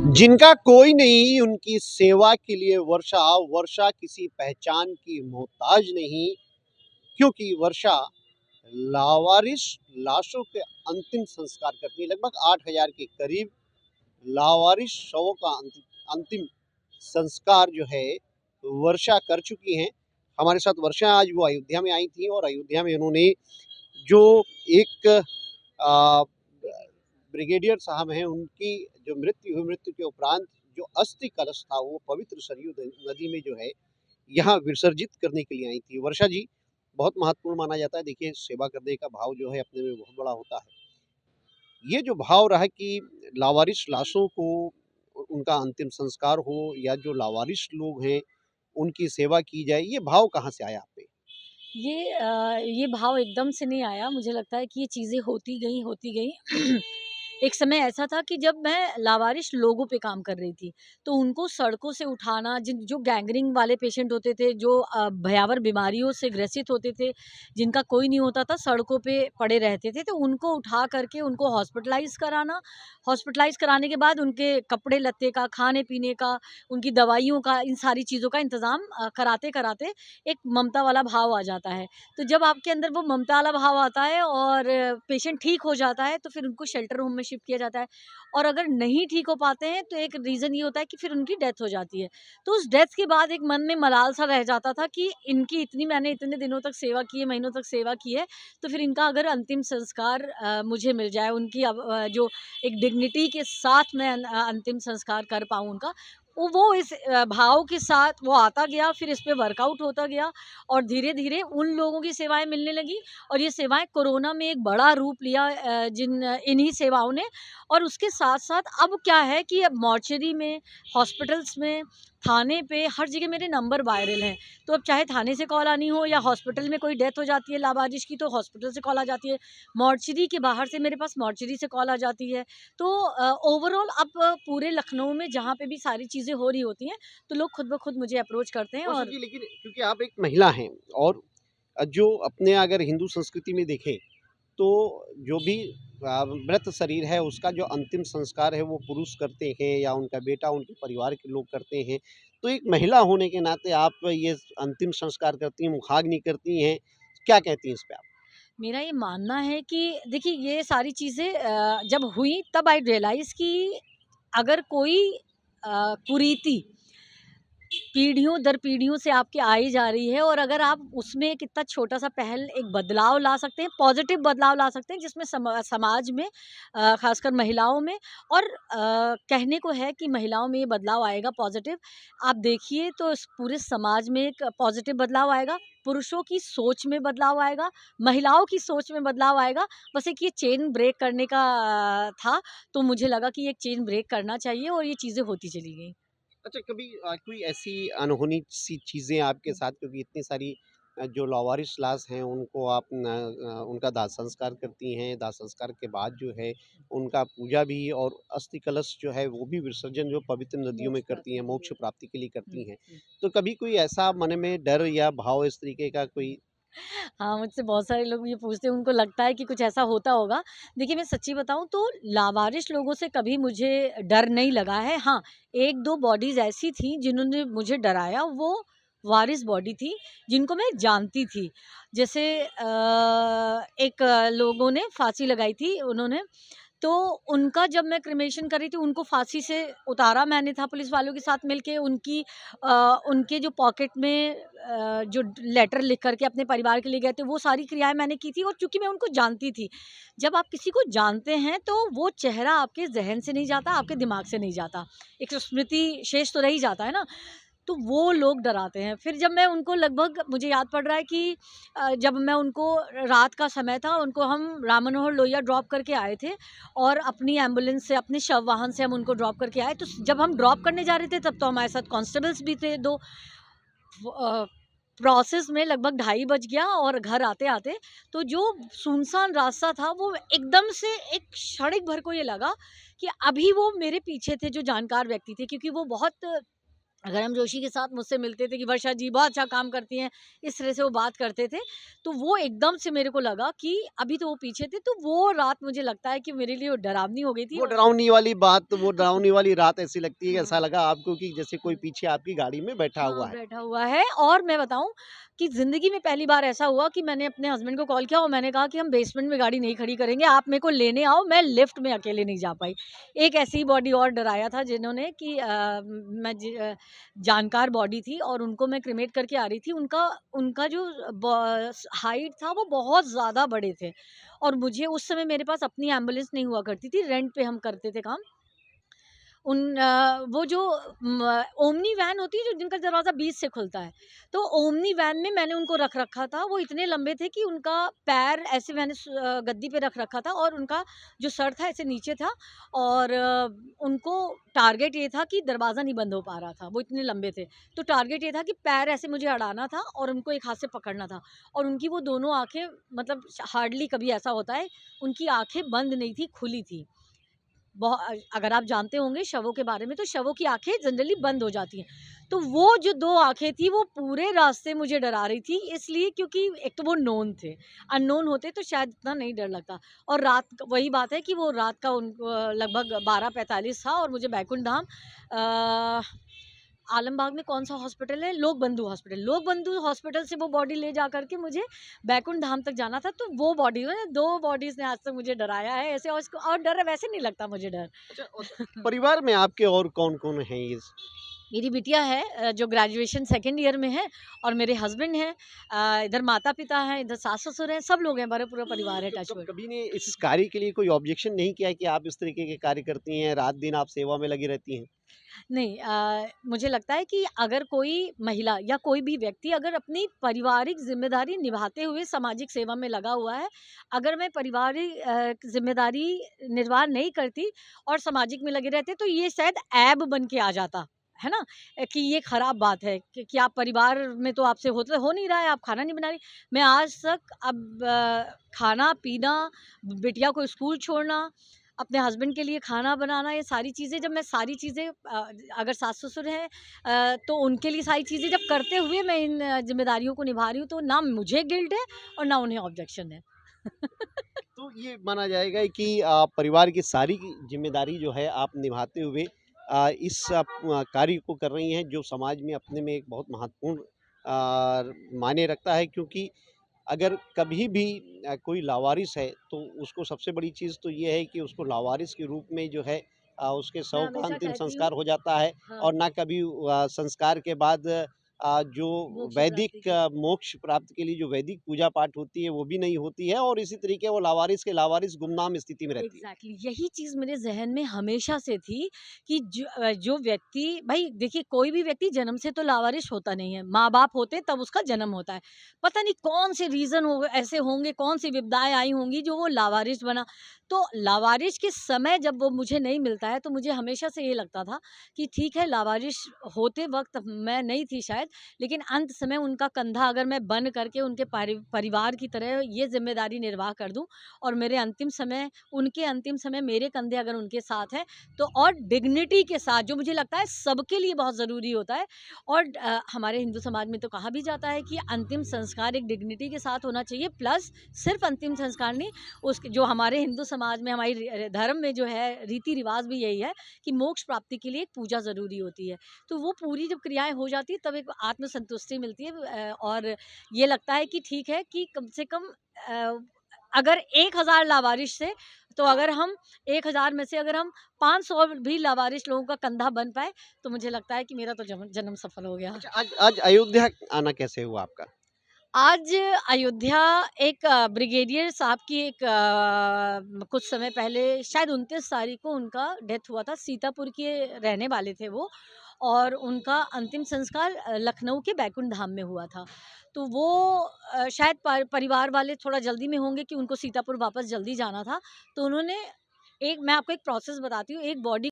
जिनका कोई नहीं उनकी सेवा के लिए वर्षा वर्षा किसी पहचान की मोहताज नहीं, क्योंकि वर्षा लावारिस लाशों के अंतिम संस्कार करती है। लगभग 8,000 के करीब लावारिस शवों का अंतिम संस्कार जो है वर्षा कर चुकी हैं। हमारे साथ वर्षा आज वो अयोध्या में आई थी और अयोध्या में उन्होंने जो एक आ, ब्रिगेडियर साहब हैं, उनकी जो मृत्यु हुई, मृत्यु के उपरांत जो अस्थि कलश था वो पवित्र सरयू नदी में जो है यहाँ विसर्जित करने के लिए आई थी। वर्षा जी, बहुत महत्वपूर्ण माना जाता है। देखिए, सेवा करने का भाव जो है अपने में बहुत बड़ा होता है। ये जो भाव रहा कि लावारिस लाशों को उनका अंतिम संस्कार हो या जो लावारिस लोग हैं उनकी सेवा की जाए, ये भाव कहाँ से आया आप पे? ये भाव एकदम से नहीं आया। मुझे लगता है कि ये चीज़ें होती गईं। एक समय ऐसा था कि जब मैं लावारिस लोगों पे काम कर रही थी, तो उनको सड़कों से उठाना, जिन जो गैंग्रीन वाले पेशेंट होते थे, जो भयावह बीमारियों से ग्रसित होते थे, जिनका कोई नहीं होता था, सड़कों पे पड़े रहते थे, तो उनको उठा करके उनको हॉस्पिटलाइज़ कराना। हॉस्पिटलाइज़ कराने के बाद उनके कपड़े-लत्ते का, खाने-पीने का, उनकी दवाइयों का, इन सारी चीज़ों का इंतज़ाम कराते-कराते एक ममता वाला भाव आ जाता है। तो जब आपके अंदर वो ममता वाला भाव आता है और पेशेंट ठीक हो जाता है, तो फिर उनको शेल्टर होम में शिफ्ट किया जाता है। और अगर नहीं ठीक हो पाते हैं, तो एक रीज़न ये होता है कि फिर उनकी डेथ हो जाती है। तो उस डेथ के बाद एक मन में मलाल सा रह जाता था कि इनकी इतनी मैंने इतने दिनों तक सेवा की है, महीनों तक सेवा की है, तो फिर इनका अगर अंतिम संस्कार मुझे मिल जाए, उनकी जो एक डिग्निटी के साथ मैं अंतिम संस्कार कर पाऊँ उनका, वो इस भाव के साथ वो आता गया, फिर इस पे वर्कआउट होता गया और धीरे-धीरे उन लोगों की सेवाएँ मिलने लगी और ये सेवाएँ कोरोना में एक बड़ा रूप लिया इन्हीं सेवाओं ने। और उसके साथ-साथ अब क्या है कि अब मॉर्चरी में, हॉस्पिटल्स में, थाने पे, हर जगह मेरे नंबर वायरल हैं। तो अब चाहे थाने से कॉल आनी हो या हॉस्पिटल में कोई डेथ हो जाती है लावारिस की, तो हॉस्पिटल से कॉल आ जाती है। मॉर्चरी के बाहर से मेरे पास मॉर्चरी से कॉल आ जाती है। तो ओवरऑल अब पूरे लखनऊ में जहाँ पे भी सारी चीज़ें हो रही होती हैं, तो लोग खुद ब खुद मुझे अप्रोच करते हैं वर्षा और जी, लेकिन क्योंकि आप एक महिला हैं और जो अपने अगर हिंदू संस्कृति में देखें तो जो भी मृत शरीर है उसका जो अंतिम संस्कार है वो पुरुष करते हैं या उनका बेटा, उनके परिवार के लोग करते हैं। तो एक महिला होने के नाते आप ये अंतिम संस्कार करती हैं, मुखाग्नि करती हैं, क्या कहती हैं इस पे आप? मेरा ये मानना है कि देखिए ये सारी चीज़ें जब हुई तब आई रियलाइज़ कि अगर कोई कुरीति पीढ़ियों दर पीढ़ियों से आपकी आई जा रही है और अगर आप उसमें एक इतना छोटा-सा पहल एक बदलाव ला सकते हैं, पॉज़िटिव बदलाव ला सकते हैं जिसमें समाज में ख़ासकर महिलाओं में और कहने को है कि महिलाओं में ये बदलाव आएगा पॉज़िटिव। आप देखिए तो इस पूरे समाज में एक पॉज़िटिव बदलाव आएगा, पुरुषों की सोच में बदलाव आएगा, महिलाओं की सोच में बदलाव आएगा। बस एक ये चेन ब्रेक करने का था, तो मुझे लगा कि एक चेन ब्रेक करना चाहिए और ये चीज़ें होती चली गईं। अच्छा, कभी कोई ऐसी अनहोनी सी चीज़ें आपके साथ, क्योंकि इतनी सारी जो लावारिस लाश हैं उनको आप उनका दाह संस्कार करती हैं, दाह संस्कार के बाद जो है उनका पूजा भी और अस्थि कलश जो है वो भी विसर्जन जो पवित्र नदियों में मोक्ष करती हैं, प्राप्ति के मोक्ष लिए। प्राप्ति के लिए हुँ, करती हैं। हुँ। तो कभी कोई ऐसा मन में डर या भाव इस तरीके का कोई? हाँ, मुझसे बहुत सारे लोग ये पूछते हैं, उनको लगता है कि कुछ ऐसा होता होगा। देखिए, मैं सच्ची बताऊँ तो लावारिस लोगों से कभी मुझे डर नहीं लगा है। हाँ, 1-2 बॉडीज़ ऐसी थी जिन्होंने मुझे डराया, वो वारिस बॉडी थी, जिनको मैं जानती थी। जैसे एक लोगों ने फांसी लगाई थी उन्होंने, तो उनका जब मैं क्रिमेशन कर रही थी, उनको फांसी से उतारा मैंने था पुलिस वालों के साथ मिलके उनके जो पॉकेट में जो लेटर लिख कर के अपने परिवार के लिए गए थे, वो सारी क्रियाएँ मैंने की थी और चूँकि मैं उनको जानती थी। जब आप किसी को जानते हैं, तो वो चेहरा आपके ज़हन से नहीं जाता, आपके दिमाग से नहीं जाता। एक स्मृति शेष तो रह ही जाता है ना? तो वो लोग डराते हैं। फिर जब मैं उनको लगभग मुझे याद पड़ रहा है कि जब मैं उनको रात का समय था, उनको हम राम मनोहर लोहिया ड्रॉप करके आए थे और अपनी एम्बुलेंस से, अपने शव वाहन से हम उनको ड्रॉप करके आए। तो जब हम ड्रॉप करने जा रहे थे, तब तो हमारे साथ कांस्टेबल्स भी थे 2। प्रोसेस में लगभग ढाई बज गया और घर आते-आते तो जो सुनसान रास्ता था, वो एकदम से एक क्षणिक भर को ये लगा कि अभी वो मेरे पीछे थे जो जानकार व्यक्ति थे, क्योंकि वो बहुत अगर हम जोशी के साथ मुझसे मिलते थे कि वर्षा जी बहुत अच्छा काम करती हैं, इस तरह से वो बात करते थे, तो वो एकदम से मेरे को लगा कि अभी तो वो पीछे थे, तो वो रात मुझे लगता है कि मेरे लिए वो डरावनी हो गई थी वो और डरावनी वाली बात, वो डरावनी वाली रात ऐसी लगती है कि ऐसा हाँ। लगा आपको कि जैसे कोई हुँ। पीछे आपकी गाड़ी में बैठा हाँ, हुआ है। बैठा हुआ है और मैं बताऊँ कि ज़िंदगी में पहली बार ऐसा हुआ कि मैंने अपने हस्बैंड को कॉल किया और मैंने कहा कि हम बेसमेंट में गाड़ी नहीं खड़ी करेंगे, आप मेरे को लेने आओ, मैं लिफ्ट में अकेले नहीं जा पाई। एक ऐसी बॉडी और डराया था जिन्होंने कि जानकार बॉडी थी और उनको मैं क्रेमेट करके आ रही थी, उनका उनका जो हाइट था वो बहुत ज़्यादा बड़े थे और मुझे उस समय मेरे पास अपनी एम्बुलेंस नहीं हुआ करती थी, रेंट पे हम करते थे काम। वो जो ओमनी वैन होती है जो जिनका दरवाज़ा बीच से खुलता है, तो ओमनी वैन में मैंने उनको रख रखा था। वो इतने लंबे थे कि उनका पैर ऐसे मैंने गद्दी पे रख रखा था और उनका जो सर था ऐसे नीचे था और उनको टारगेट ये था कि दरवाज़ा नहीं बंद हो पा रहा था, वो इतने लंबे थे। तो टारगेट ये था कि पैर ऐसे मुझे अड़ाना था और उनको एक हाथ से पकड़ना था और उनकी वो दोनों आँखें मतलब हार्डली कभी ऐसा होता है, उनकी आँखें बंद नहीं थी, खुली थी। अगर आप जानते होंगे शवों के बारे में तो शवों की आँखें जनरली बंद हो जाती हैं। तो वो जो 2 आँखें थी वो पूरे रास्ते मुझे डरा रही थी इसलिए क्योंकि एक तो वो नोन थे। अननोन होते तो शायद इतना नहीं डर लगता और रात वही बात है कि वो रात का लगभग 12:45 था और मुझे बैकुंठ धाम अ, आलमबाग में कौन-सा हॉस्पिटल है? लोक बंधु हॉस्पिटल से वो बॉडी ले जा कर के मुझे बैकुंठ धाम तक जाना था, तो वो बॉडी ने 2 बॉडीज़ ने आज तक मुझे डराया है ऐसे और इसको और डर वैसे नहीं लगता मुझे डर। अच्छा, परिवार में आपके और कौन-कौन हैं इस मेरी बिटिया है जो ग्रेजुएशन सेकंड ईयर में है और मेरे हस्बैंड हैं इधर माता-पिता हैं, इधर सास-ससुर हैं, सब लोग हैं, हमारा पूरा परिवार है टच वुड। कभी ने इस कार्य के लिए कोई ऑब्जेक्शन नहीं किया कि आप इस तरीके के कार्य करती हैं, रात-दिन आप सेवा में लगी रहती हैं? नहीं मुझे लगता है कि अगर कोई महिला या कोई भी व्यक्ति अगर अपनी पारिवारिक ज़िम्मेदारी निभाते हुए सामाजिक सेवा में लगा हुआ है, अगर मैं पारिवारिक ज़िम्मेदारी निर्वाह नहीं करती और सामाजिक में लगे रहते तो ये शायद ऐब बन के आ जाता, है ना? कि ये खराब बात है कि आप परिवार में तो आपसे हो नहीं रहा है, आप खाना नहीं बना रही। मैं आज तक अब खाना-पीना, बिटिया को स्कूल छोड़ना अपने हस्बैंड के लिए खाना बनाना ये सारी चीज़ें जब मैं सारी चीज़ें अगर सास-ससुर हैं तो उनके लिए सारी चीज़ें जब करते हुए मैं इन ज़िम्मेदारियों को निभा रही हूँ तो ना मुझे गिल्ट है और ना उन्हें ऑब्जेक्शन है। तो ये माना जाएगा कि परिवार की सारी की ज़िम्मेदारी जो है आप निभाते हुए इस कार्य को कर रही हैं जो समाज में अपने में एक बहुत महत्वपूर्ण मायने रखता है क्योंकि अगर कभी भी कोई लावारिस है तो उसको सबसे बड़ी चीज़ तो ये है कि उसको लावारिस के रूप में जो है उसके मैं शव का हमेशा अंतिम कहती हूँ संस्कार हो जाता है हाँ, और ना कभी संस्कार के बाद जो मोक्ष प्राप्ति वैदिक की। मोक्ष प्राप्त के लिए जो वैदिक पूजा पाठ होती है वो भी नहीं होती है और इसी तरीके वो लावारिस के लावारिस गुमनाम स्थिति में रहती है। एग्ज़ैक्टली यही चीज़ मेरे ज़हन में हमेशा से थी कि जो व्यक्ति भई देखिए कोई भी व्यक्ति जन्म से तो लावारिस होता नहीं है, माँ-बाप होते तब उसका जन्म होता है। पता नहीं कौन-से रीज़न हो ऐसे होंगे, कौन-सी विपदाएँ आई होंगी जो वो लावारिस बना। तो लावारिस के समय जब वो मुझे नहीं मिलता है तो मुझे हमेशा से ये लगता था कि ठीक है लावारिस होते वक़्त मैं नहीं थी शायद, लेकिन अंत समय उनका कंधा अगर मैं बन करके उनके परिवार की तरह ये ज़िम्मेदारी निर्वाह कर दूँ और मेरे अंतिम समय उनके अंतिम समय मेरे कंधे अगर उनके साथ हैं तो और डिग्निटी के साथ जो मुझे लगता है सबके लिए बहुत ज़रूरी होता है और हमारे हिंदू समाज में तो कहा भी जाता है कि अंतिम संस्कार एक डिग्निटी के साथ होना चाहिए प्लस सिर्फ अंतिम संस्कार नहीं उसके जो हमारे हिंदू समाज में हमारी धर्म में जो है रीति रिवाज भी यही है कि मोक्ष प्राप्ति के लिए एक पूजा ज़रूरी होती है तो वो पूरी जब क्रियाएं हो जाती है तब एक आत्मसंतुष्टि मिलती है और ये लगता है कि ठीक है कि कम से कम अगर 1000 लावारिस थे, तो अगर हम 1000 में से अगर हम 500 भी लावारिस लोगों का कंधा बन पाए, तो मुझे लगता है कि मेरा तो जन्म सफल हो गया। अच्छा, आज आज अयोध्या आना कैसे हुआ आपका? आज अयोध्या एक ब्रिगेडियर साहब की एक कुछ समय पहले शायद 29 तारीख को उनका डेथ हुआ था। सीतापुर के रहने वाले थे वो और उनका अंतिम संस्कार लखनऊ के बैकुंठ धाम में हुआ था। तो वो शायद परिवार वाले थोड़ा जल्दी में होंगे कि उनको सीतापुर वापस जल्दी जाना था। तो उन्होंने एक मैं आपको एक प्रोसेस बताती हूँ, एक बॉडी